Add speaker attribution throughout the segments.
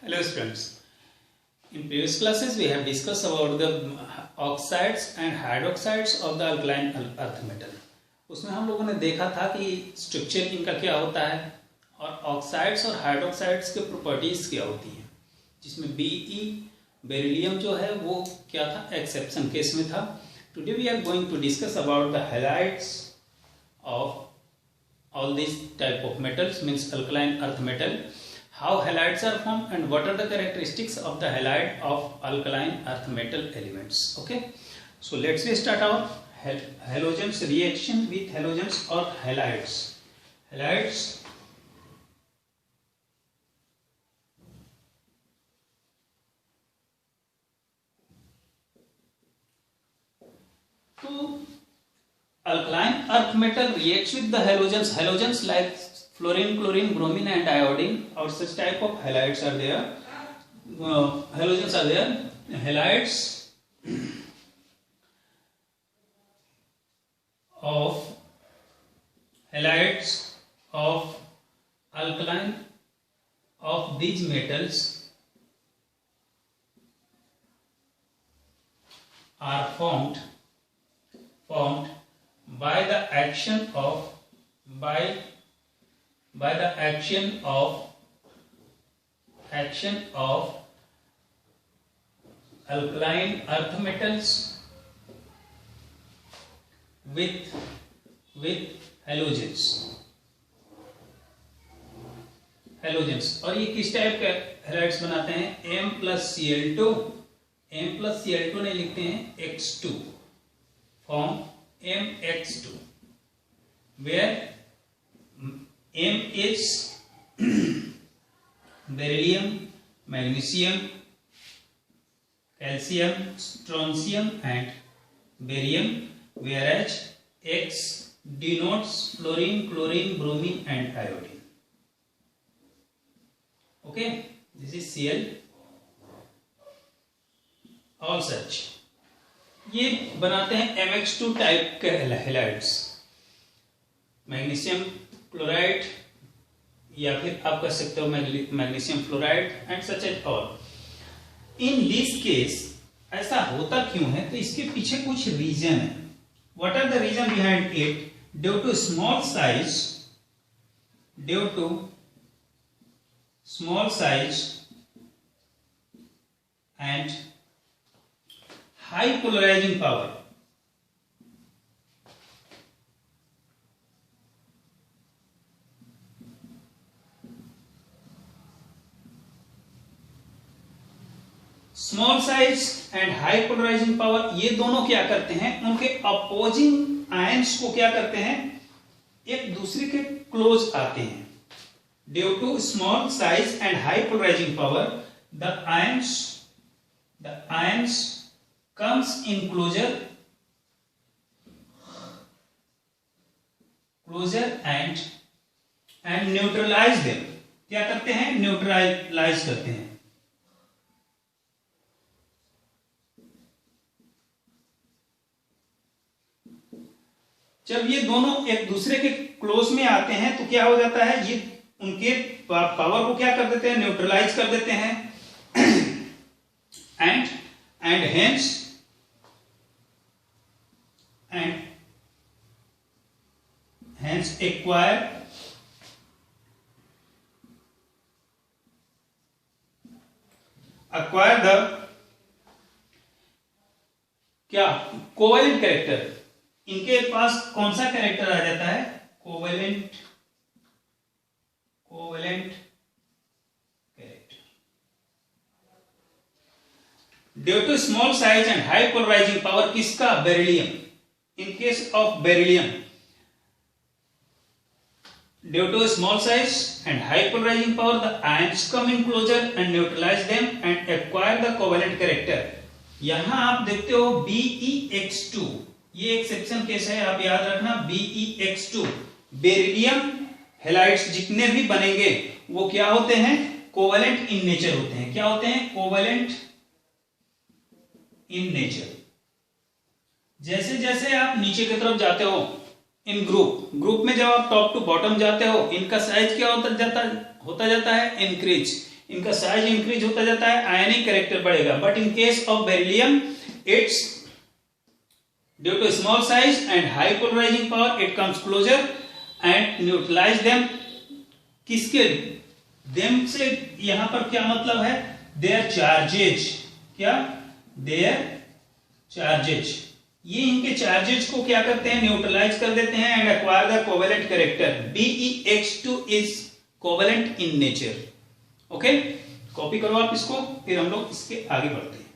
Speaker 1: Hello students. In previous classes we have discussed about the oxides and hydroxides of the alkaline earth metal. उसमें हम लोगों ने देखा था कि स्ट्रक्चर इनका क्या होता है और ऑक्साइड्स और हाइड्रोक्साइड्स के प्रॉपर्टीज क्या होती हैं, जिसमें बेरिलियम जो है वो क्या था, एक्सेप्शन केस में था. Today we are going to discuss about the halides of all these type of metals, means alkaline earth metal, how halides are formed and what are the characteristics of the halide of alkaline earth metal elements. Okay, so let's start our halogens reaction with halogens or halides. So alkaline earth metal reacts with the halogens like fluorine, chlorine, bromine and iodine, or such type of halides are there. Halogens are there. Halides of alkaline of these metals are formed by the action of alkaline earth metals with halogens. और ये किस type के halides बनाते हैं? M+Cl2 नहीं लिखते हैं, X2 form MX2, where M is beryllium, magnesium, calcium, strontium and barium, whereas X denotes fluorine, chlorine, bromine and iodine. Okay, this is Cl. All such ये बनाते हैं MX2 टाइप के हैलाइड्स, मैग्नीशियम क्लोराइड या फिर आप कह सकते हो magnesium fluoride and such as all. In this case ऐसा होता क्यों है, तो इसके पीछे कुछ रीजन है. What are the reason behind it? Due to small size and high polarizing power. Small size and high polarising power, ये दोनों क्या करते हैं, उनके अपोजिंग आयंस को क्या करते हैं, एक दूसरे के क्लोज आते हैं. Due to small size and high polarising power the ions comes in closure and neutralize them. क्या करते हैं? न्यूट्रलाइज करते हैं. जब ये दोनों एक दूसरे के क्लोज में आते हैं तो क्या हो जाता है, ये उनके पावर को क्या कर देते हैं, न्यूट्रलाइज कर देते हैं. and hence acquire the क्या, कोवेलेंट कैरेक्टर. इनके पास कौन सा कैरेक्टर आ जाता है? Covalent character. Due to small size and high polarising power, किसका? Beryllium. In case of beryllium, due to small size and high polarizing power, the ions come in closer and neutralize them and acquire the covalent character. यहां आप देखते हो BeX2, ये exception case है, आप याद रखना. BeX2 बेरिलियम हैलाइड्स जितने भी बनेंगे वो क्या होते हैं? कोवेलेंट इन नेचर होते हैं. क्या होते हैं? Covalent in nature. जैसे जैसे आप नीचे की तरफ जाते हो, इन ग्रुप में जब आप टॉप टू बॉटम जाते हो, इनका साइज क्या होता जाता है, इंक्रीज. इनका साइज इंक्रीज होता जाता है, आयनिक कैरेक्टर बढ़ेगा। But in case of beryllium it's due to small size and high polarising power it comes closer and neutralise them. किसके देम से यहां पर क्या मतलब है? Their charges. क्या? Their charges. ये इनके चार्जेज को क्या करते हैं? न्यूट्रलाइज कर देते हैं and acquire the covalent character. BeX2 is covalent in nature. Okay, copy करो आप इसको, फिर हम लोग इसके आगे बढ़ते हैं।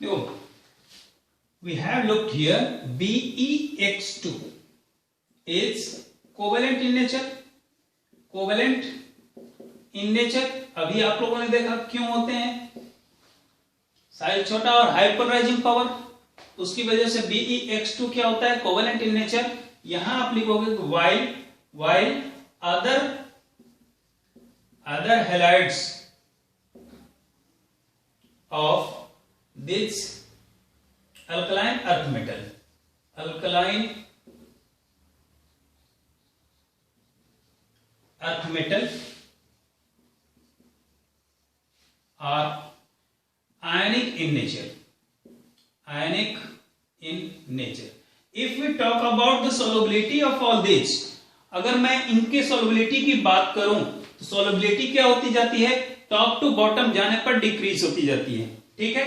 Speaker 1: देखो, we have looked here BeX2 is covalent in nature। covalent in nature अभी आप लोगों ने देखा क्यों होते हैं? साइज छोटा और हाई पोलराइजिंग पावर, उसकी वजह से BeX2 क्या होता है? Covalent in nature. यहां आप लिखोगे while other halides of this alkaline earth metal, alkaline earth metal are ionic in nature, ionic in nature। If we talk about the solubility of all this, अगर मैं इनके solubility की बात करूं तो solubility क्या होती जाती है? टॉप टू बॉटम जाने पर डिक्रीज होती जाती है। ठीक है,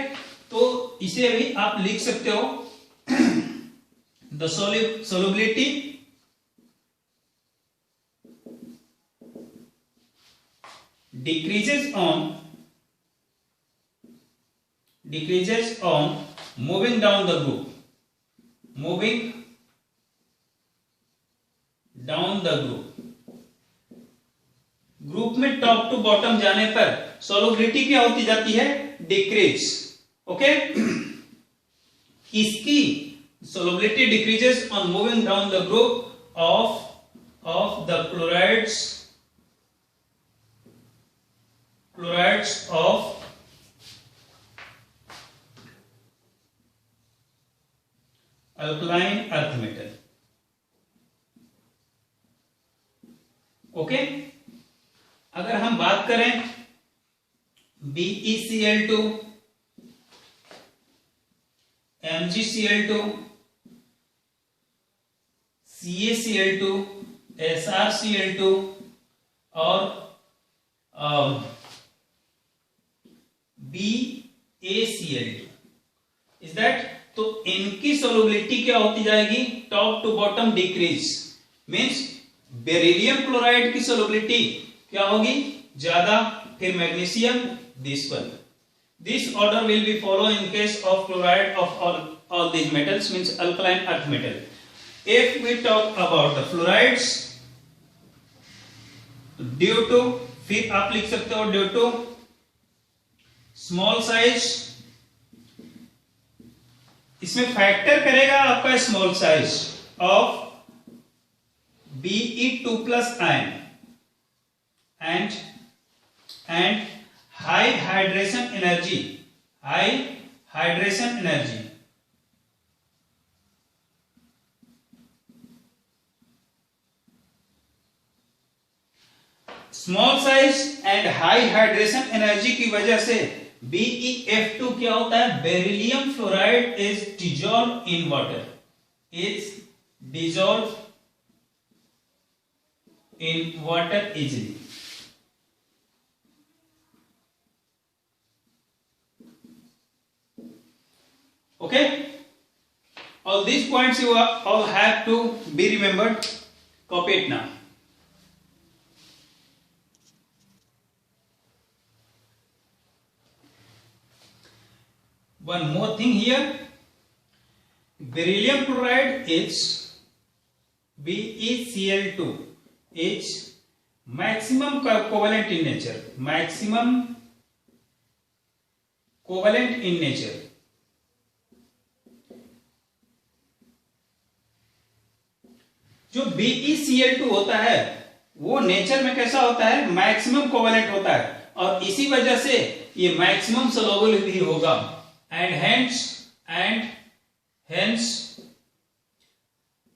Speaker 1: तो इसे भी आप लिख सकते हो the solubility decreases on moving down the group, moving down the group। Group में टॉप टू बॉटम जाने पर solubility क्या होती जाती है? डिक्रीज। ओके, किसकी? solubility decreases on moving down the group of the chlorides of alkaline earth metal। Okay, अगर हम बात करें BeCl2, MgCl2, CaCl2, SrCl2 और BaCl2, इज दैट? तो इनकी सोलबिलिटी क्या होती जाएगी? Top to bottom decrease. Means beryllium chloride की सोलबिलिटी क्या होगी? ज्यादा। फिर magnesium, this one. This order will be follow in case of chloride of all these metals, means alkaline earth metal। if we talk about the fluorides, due to, फिर आप लिख सकते हो due to स्मॉल साइज, इसमें factor करेगा आपका small size of Be2+ ion and high hydration energy, small size and high hydration energy की वजह से BeF2 क्या होता है? Beryllium fluoride is dissolve in water, easily. Okay, all these points you all have to be remembered. Copy it now। One more thing here, beryllium chloride is BeCl2 is maximum covalent in nature, जो BeCl2 होता है वो nature में कैसा होता है? Maximum covalent होता है, और इसी वजह से ये मैक्सिमम सोलुबल भी होगा। and hence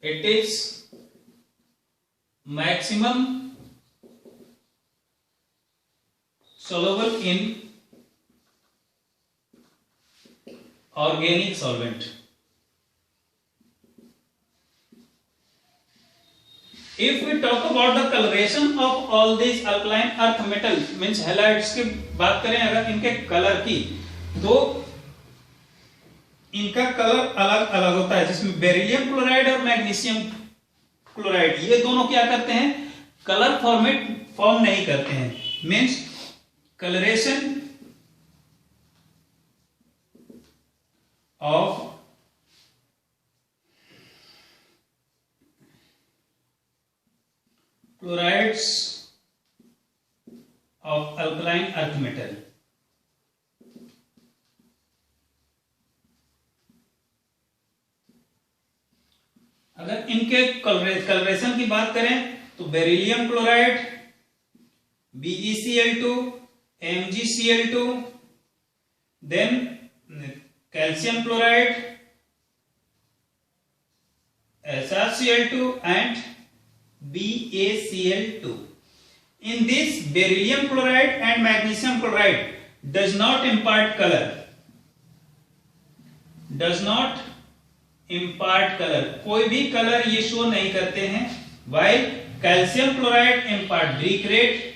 Speaker 1: it is maximum soluble in organic solvent. If we talk about the coloration of all these alkaline earth metals, means halides की बात करें अगर इनके कलर की, तो इनका कलर अलग अलग होता है, जिसमें बेरिलियम क्लोराइड और मैग्नीशियम क्लोराइड ये दोनों क्या करते हैं, कलर फॉर्म नहीं करते हैं. Means coloration of chlorides of alkaline earth metal. अगर इनके कलरेशन की बात करें तो beryllium chloride BeCl2, MgCl2, then calcium chloride SrCl2 and BaCl2. In this, beryllium chloride and magnesium chloride does not impart color. Does not impart color. कोई भी colour ये show नहीं करते हैं. While calcium chloride impart brick red,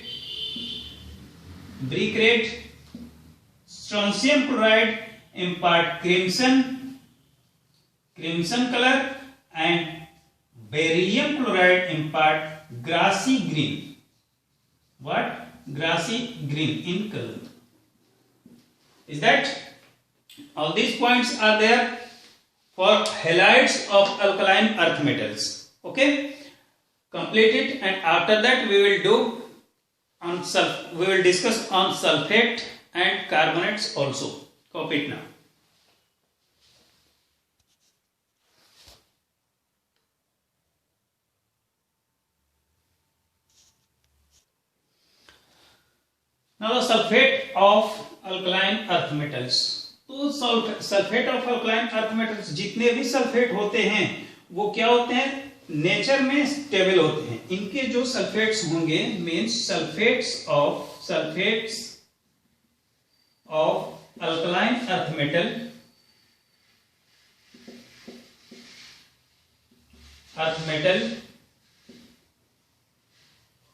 Speaker 1: strontium chloride impart crimson color, and beryllium chloride impart grassy green. What? Grassy green in color. Is that all these points are there for halides of alkaline earth metals? Okay, complete it, and after that we will do on we will discuss on sulfate and carbonates also. Copy it now. Now the sulfate of alkaline earth metals. तो sulphate of alkaline earth metals, जितने भी sulphate होते हैं वो क्या होते हैं, nature में स्टेबल होते हैं. इनके जो सल्फेट्स होंगे means sulfates of alkaline earth metal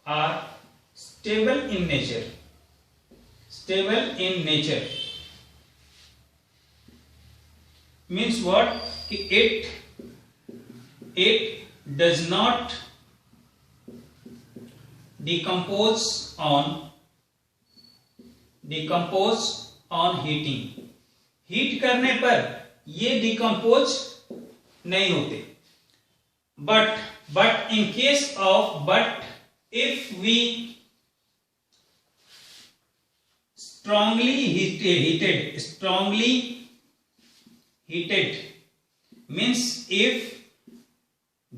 Speaker 1: are stable in nature. Means what? It does not decompose on heating. Heat करने पर ये डिकम्पोज नहीं होते. but in case of if we strongly heated means if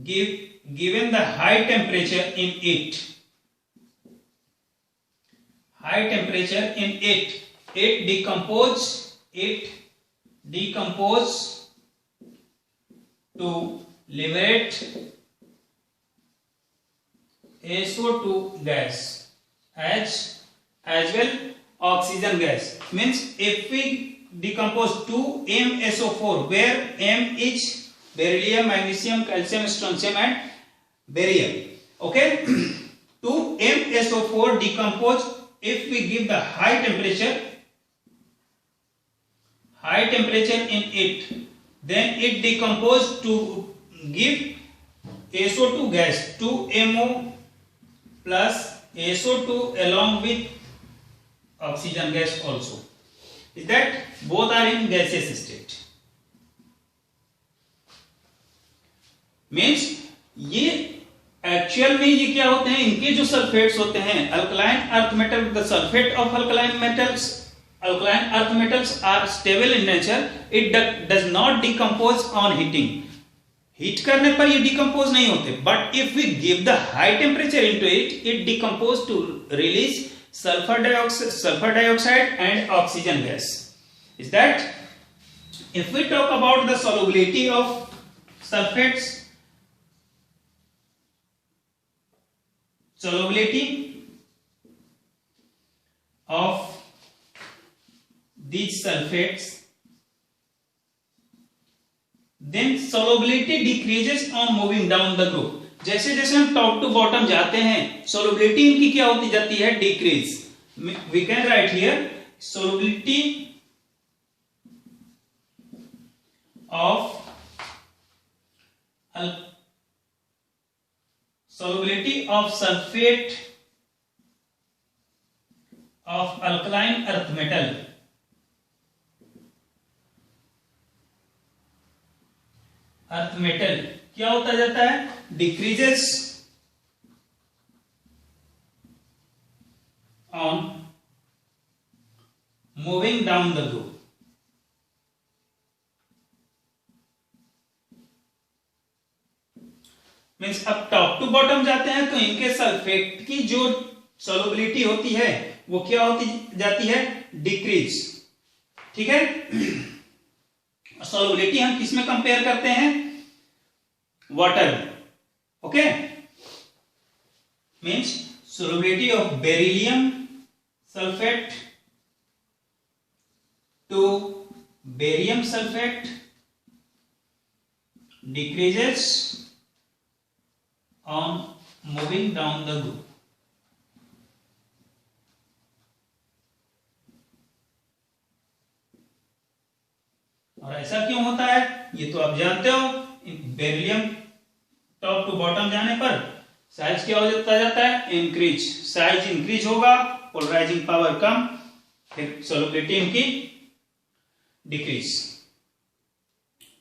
Speaker 1: given the high temperature in it, it decompose to liberate SO2 gas as well oxygen gas. Means if we decompose 2MSO4, where M is beryllium, magnesium, calcium, strontium and barium. Okay, 2MSO4 decompose if we give the high temperature in it, then it decompose to give SO2 gas, 2MO plus SO2 along with oxygen gas also. Is that both are in gaseous state. Means ये actual में ये क्या होते हैं, इनके जो sulfates होते हैं alkaline earth metal, the sulfate of alkaline earth metals are stable in nature. It does not decompose on heating. Heat करने पर ये डिकम्पोज नहीं होते. But if we give the high temperature into it decompose to release sulfur dioxide and oxygen gas. Is that if we talk about the solubility of sulfates, solubility of these sulfates, then solubility decreases on moving down the group. जैसे जैसे हम top to bottom जाते हैं solubility इनकी क्या होती जाती है, decrease. We can write here solubility of sulfate of alkaline earth metal क्या होता जाता है, decreases on moving down the group. Means अब टॉप टू बॉटम जाते हैं तो इनके सल्फेट की जो सॉल्युबिलिटी होती है वो क्या होती जाती है, डिक्रीज. ठीक है. सॉल्युबिलिटी हम किस में कंपेयर करते हैं, वाटर में. Okay. Means solubility of beryllium sulfate to barium sulfate decreases on moving down the group. और ऐसा क्यों होता है ये तो आप जानते हो. बेरिलियम टॉप टू बॉटम जाने पर साइज क्या होता जाता है, इंक्रीज. साइज इंक्रीज होगा, पोलराइजिंग पावर कम, फिर सॉल्युबिलिटी इनकी डिक्रीज.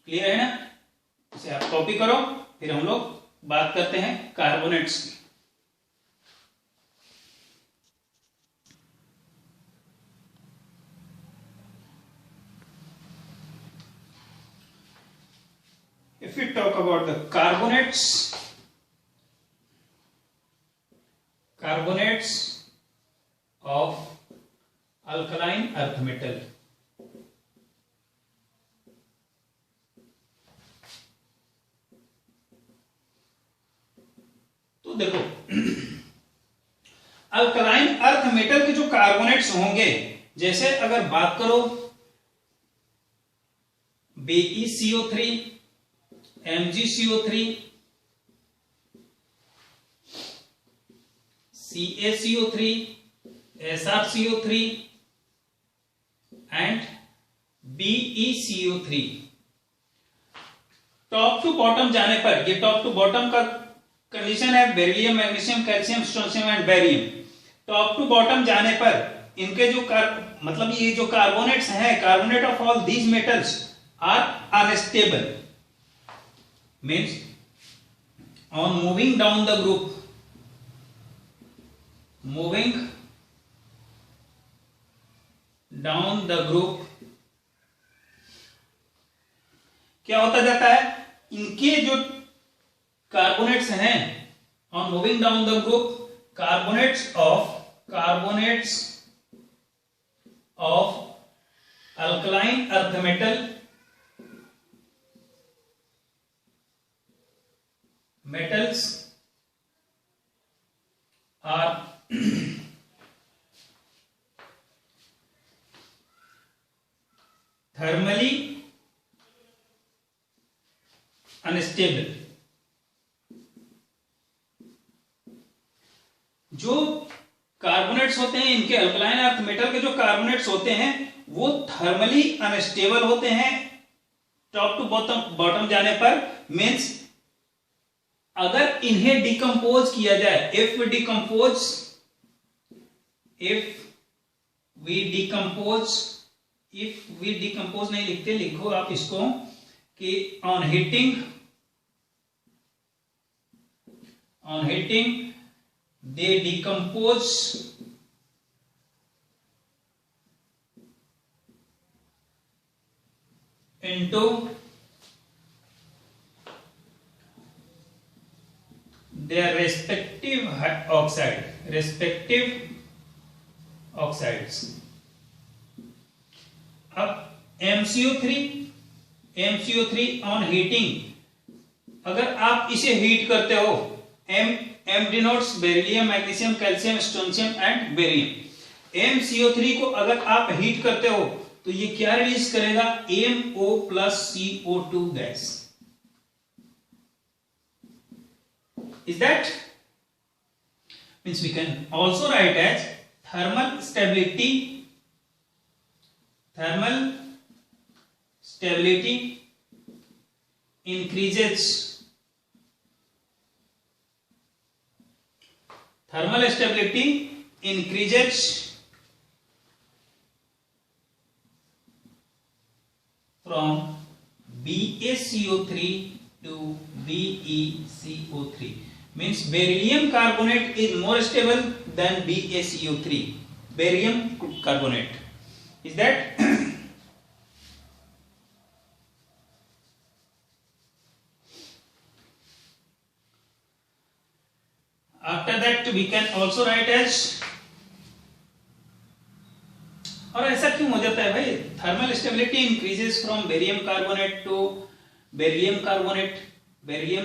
Speaker 1: क्लियर है ना. इसे आप कॉपी करो. फिर हम लोग बात करते हैं कार्बोनेट्स की. If we talk about the carbonates of alkaline earth metal, तो देखो अल्कलाइन अर्थ मेटल के जो कार्बोनेट्स होंगे, जैसे अगर बात करो BeCO3, MgCO3, CaCO3, SrCO3 and BeCO3. Top to bottom जाने पर, ये टॉप टू बॉटम का कंडीशन है, beryllium, magnesium, calcium, strontium and barium. Top to bottom जाने पर इनके जो मतलब ये जो कार्बोनेट्स हैं, carbonate of all these metals are unstable. Means on moving down the group, moving down the group क्या होता जाता है, इनके जो कार्बोनेट्स हैं on moving down the group, carbonates of alkaline earth metal metals are thermally unstable. जो carbonates होते हैं, इनके अल्कलाइन अर्थ मेटल के जो कार्बोनेट्स होते हैं वो थर्मली अनस्टेबल होते हैं टॉप टू बॉटम जाने पर. मीन्स अगर इन्हें डिकम्पोज किया जाए, इफ वी डिकम्पोज नहीं लिखते, लिखो आप इसको कि on heating they decompose into their respective oxides. अब MCO3 ऑन हीटिंग, अगर आप इसे हीट करते हो, M denotes beryllium, magnesium, calcium, strontium and barium. MCO3 को अगर आप हीट करते हो तो ये क्या रिलीज करेगा? MO plus CO2 gas. Is that means we can also write as thermal stability increases, thermal stability increases from BaCO3 to BeCO3 means barium carbonate is more stable than BaCO3, barium carbonate. Is that after that we can also write as, और ऐसा क्यों हो जाता है भाई? Thermal stability increases from barium carbonate to beryllium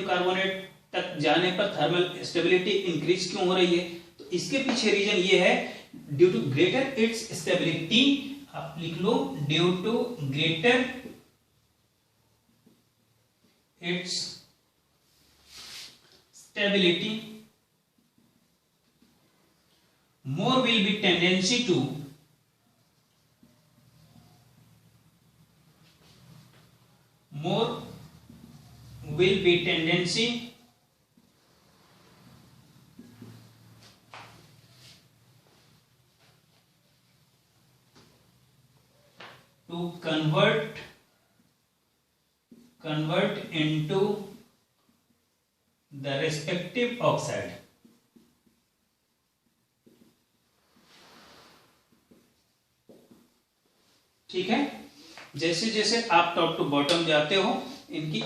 Speaker 1: carbonate तक जाने पर थर्मल स्टेबिलिटी इंक्रीज क्यों हो रही है? तो इसके पीछे रीजन ये है, due to greater its stability, आप लिख लो due to greater its stability, more will be tendency to to convert into the respective oxide. ठीक है, जैसे जैसे आप टॉप टू बॉटम जाते हो इनकी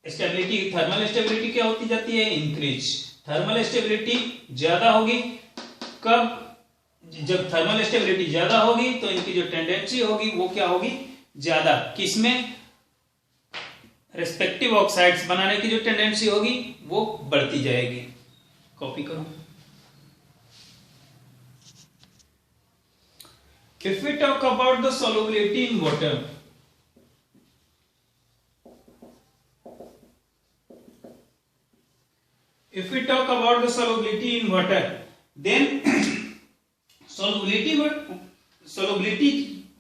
Speaker 1: स्टेबिलिटी, थर्मल स्टेबिलिटी क्या होती जाती है? इंक्रीज। थर्मल स्टेबिलिटी ज्यादा होगी कब? जब थर्मल स्टेबिलिटी ज्यादा होगी तो इनकी जो टेंडेंसी होगी वो क्या होगी? ज्यादा। किसमें? रेस्पेक्टिव ऑक्साइड्स बनाने की जो टेंडेंसी होगी वो बढ़ती जाएगी। कॉपी करो। If we talk about the solubility in water, then solubility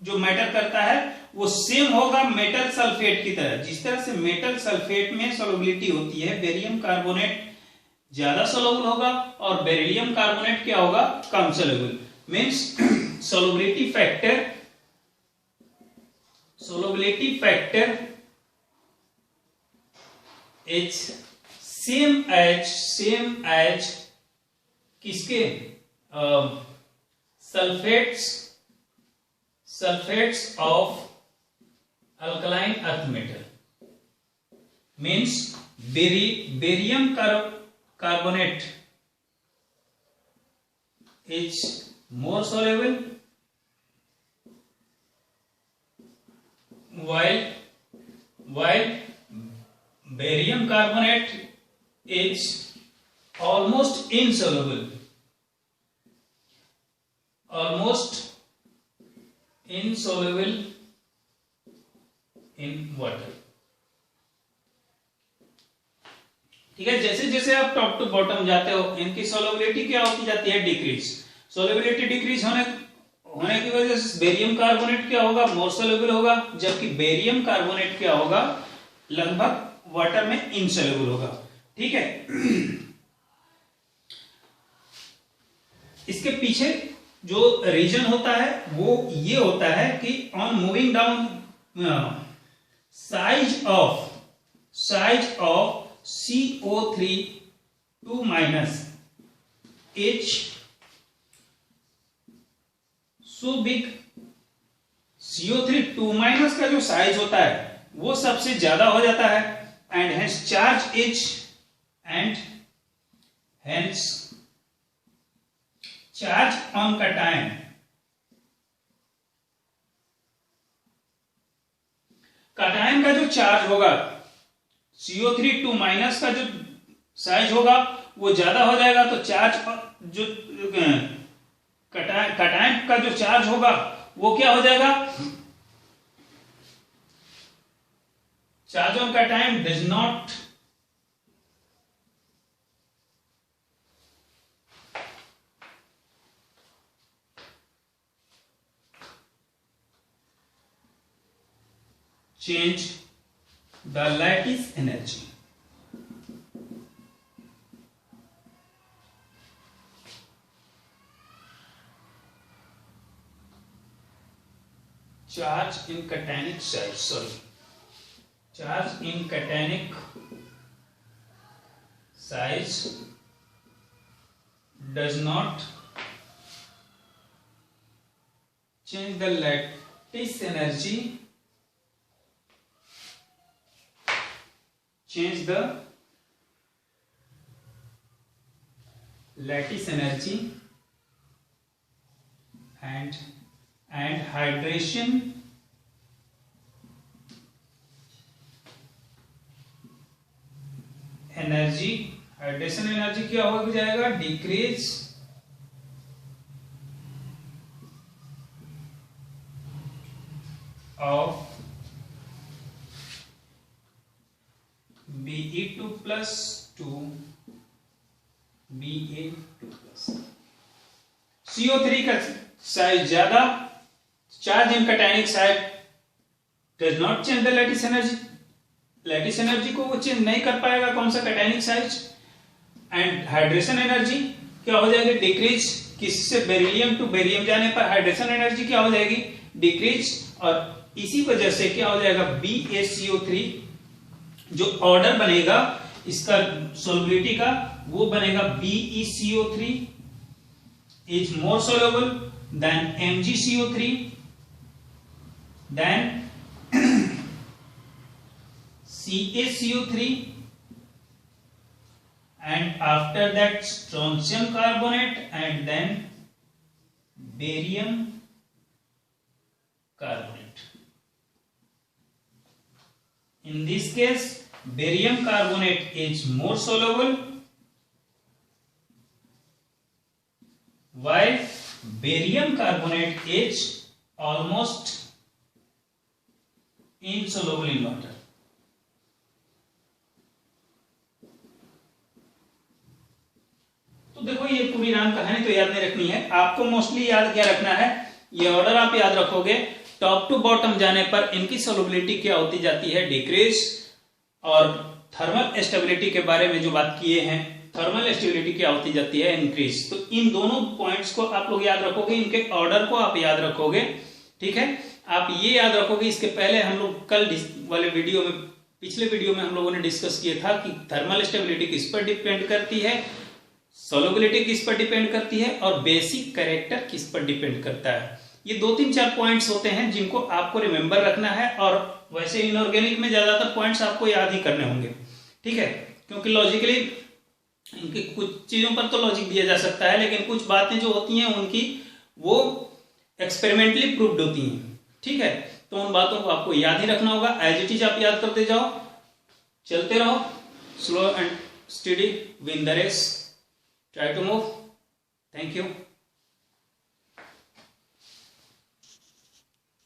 Speaker 1: जो मैटर करता है वो सेम होगा मेटल सल्फेट की तरह। जिस तरह से मेटल सल्फेट में सॉल्युबिलिटी होती है, बेरियम कार्बोनेट ज्यादा सोलुबल होगा और बेरिलियम कार्बोनेट क्या होगा? कम soluble. Means solubility factor is same as किसके? sulfates of alkaline earth metal, means barium carbonate is more soluble while barium carbonate is almost insoluble in water। ठीक है, जैसे जैसे आप टॉप टू बॉटम जाते हो इनकी सोलुबिलिटी क्या होती जाती है? डिक्रीज। सोलुबिलिटी डिक्रीज होने की वजह से बेरियम कार्बोनेट क्या होगा? मोर सोलुबल होगा, जबकि बेरियम कार्बोनेट क्या होगा? लगभग वाटर में इनसोलुबल होगा। ठीक है, इसके पीछे जो रीजन होता है वो ये होता है कि on moving down size of CO3 2 minus H so big. CO3 2 minus का जो साइज होता है वो सबसे ज्यादा हो जाता है and hence charge H and hence charge on cation का जो चार्ज होगा CO3 2 माइनस का जो साइज होगा वो ज्यादा हो जाएगा तो चार्ज जो कटायन का जो चार्ज होगा वो क्या हो जाएगा, charge on cation does not change the lattice energy. Charge in cationic size does not change the lattice energy. Change the lattice energy and hydration energy. Hydration energy क्या हो जाएगा, decrease of Be2 plus to Ba2 plus. CO3 का size ज्यादा, charge in cationic side does not change the lattice energy, lattice energy को वो change नहीं कर पाएगा, कौन सा cationic size, and hydration energy क्या हो जाएगी, डिक्रीज, किससे, बेरिलियम टू बेरियम जाने पर हाइड्रेशन एनर्जी क्या हो जाएगी, डिक्रीज, और इसी वजह से क्या हो जाएगा, BaCO3 जो ऑर्डर बनेगा इसका सोलबिलिटी का वो बनेगा BeCO3 is more soluble than MgCO3 than CaCO3 and after that strontium carbonate and then barium carbonate. In this case, barium carbonate is more soluble, while barium carbonate is almost insoluble in water. तो देखो ये पूरी राम कहानी तो याद नहीं रखनी है, आपको मोस्टली याद क्या रखना है, ये ऑर्डर आप याद रखोगे, टॉप टू बॉटम जाने पर इनकी सोलबिलिटी क्या होती जाती है, डिक्रीज, और थर्मल स्टेबिलिटी के बारे में जो बात किए हैं, थर्मल स्टेबिलिटी क्या होती जाती है, इंक्रीज। तो इन दोनों पॉइंट्स को आप लोग याद रखोगे, इनके ऑर्डर को आप याद रखोगे, ठीक है। आप ये याद रखोगे, इसके पहले हम लोग कल वाले वीडियो में, पिछले वीडियो में हम लोगों ने डिस्कस किया था कि थर्मल स्टेबिलिटी किस पर डिपेंड करती है, सोलबिलिटी किस पर डिपेंड करती है, और बेसिक कैरेक्टर किस पर डिपेंड करता है। ये 2-3-4 पॉइंट्स होते हैं जिनको आपको रिमेंबर रखना है, और वैसे इनऑर्गेनिक में ज्यादातर पॉइंट्स आपको याद ही करने होंगे, ठीक है, क्योंकि लॉजिकली इनकी कुछ चीजों पर तो लॉजिक दिया जा सकता है, लेकिन कुछ बातें जो होती हैं उनकी वो एक्सपेरिमेंटली प्रूव्ड होती हैं, ठीक है। तो उन बातों को आपको याद ही रखना होगा, एज इट इज आप याद करते जाओ, चलते रहो, slow and study, win the race, try to move. Thank you.